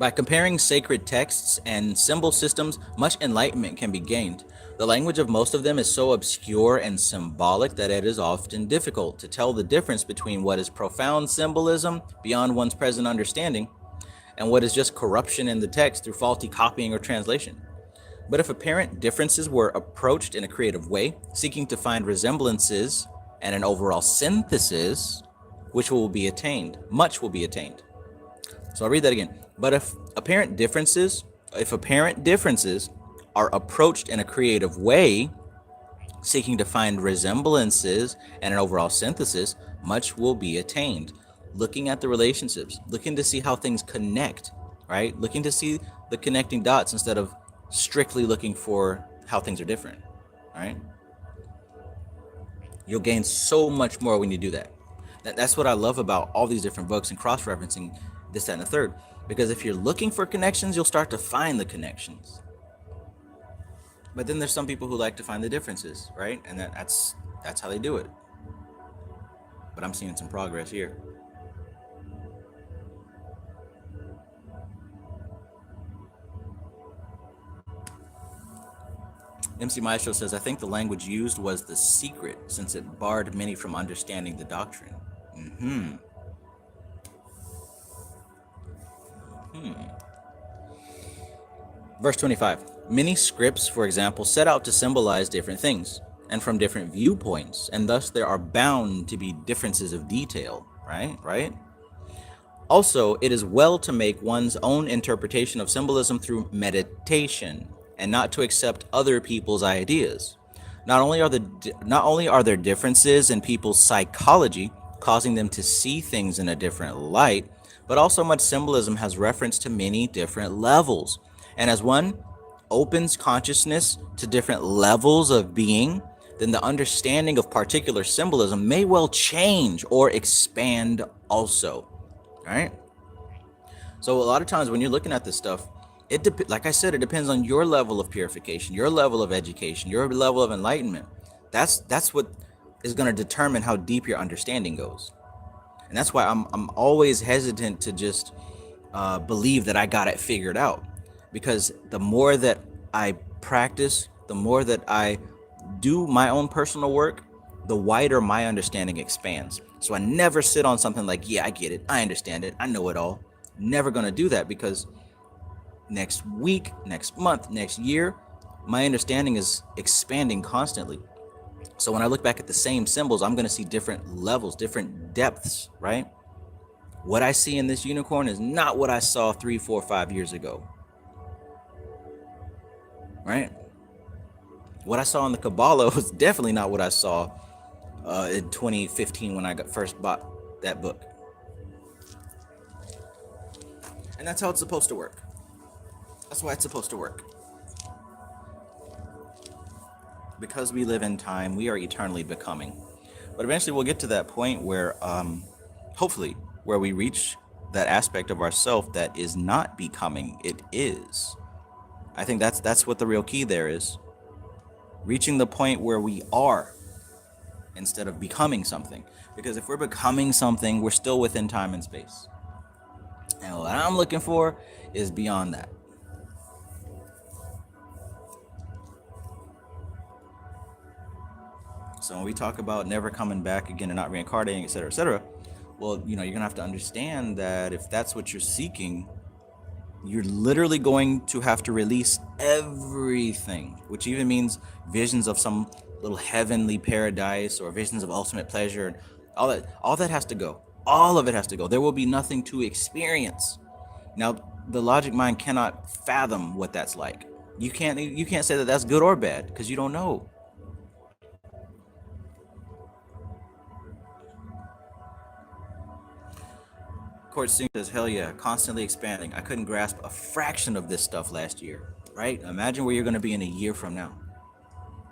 By comparing sacred texts and symbol systems, much enlightenment can be gained. The language of most of them is so obscure and symbolic that it is often difficult to tell the difference between what is profound symbolism beyond one's present understanding and what is just corruption in the text through faulty copying or translation. But if apparent differences were approached in a creative way, seeking to find resemblances and an overall synthesis, which will be attained, much will be attained. So I'll read that again. But if apparent differences are approached in a creative way, seeking to find resemblances and an overall synthesis, much will be attained. Looking at the relationships, looking to see how things connect, right? Looking to see the connecting dots instead of strictly looking for how things are different, right? You'll gain so much more when you do that. That's what I love about all these different books and cross-referencing this, that, and the third. Because if you're looking for connections, you'll start to find the connections. But then there's some people who like to find the differences, right? And that's how they do it. But I'm seeing some progress here. MC Maestro says, I think the language used was the secret since it barred many from understanding the doctrine. Verse 25. Many scripts, for example, set out to symbolize different things and from different viewpoints, and thus there are bound to be differences of detail, right? Also, it is well to make one's own interpretation of symbolism through meditation and not to accept other people's ideas. Not only are there differences in people's psychology, causing them to see things in a different light, but also much symbolism has reference to many different levels. And as one opens consciousness to different levels of being, then the understanding of particular symbolism may well change or expand also, right? So a lot of times when you're looking at this stuff, like I said, it depends on your level of purification, your level of education, your level of enlightenment. That's what is going to determine how deep your understanding goes. And that's why I'm always hesitant to just believe that I got it figured out. Because the more that I practice, the more that I do my own personal work, the wider my understanding expands. So I never sit on something like, yeah, I get it, I understand it, I know it all. Never going to do that, because next week, next month, next year, my understanding is expanding constantly. So when I look back at the same symbols, I'm going to see different levels, different depths, right? What I see in this unicorn is not what I saw 3, 4, 5 years ago, right? What I saw in the Kabbalah was definitely not what I saw in 2015 when I first bought that book. And that's how it's supposed to work. That's why it's supposed to work. Because we live in time, we are eternally becoming. But eventually we'll get to that point where, hopefully, where we reach that aspect of ourself that is not becoming, it is. I think that's what the real key there is. Reaching the point where we are instead of becoming something. Because if we're becoming something, we're still within time and space. And what I'm looking for is beyond that. So when we talk about never coming back again and not reincarnating, etc., well, you're going to have to understand that if that's what you're seeking, you're literally going to have to release everything, which even means visions of some little heavenly paradise or visions of ultimate pleasure. And all that has to go. All of it has to go. There will be nothing to experience. Now, the logic mind cannot fathom what that's like. You can't say that that's good or bad because you don't know. Court says, hell yeah, constantly expanding. I couldn't grasp a fraction of this stuff last year, right? Imagine where you're going to be in a year from now.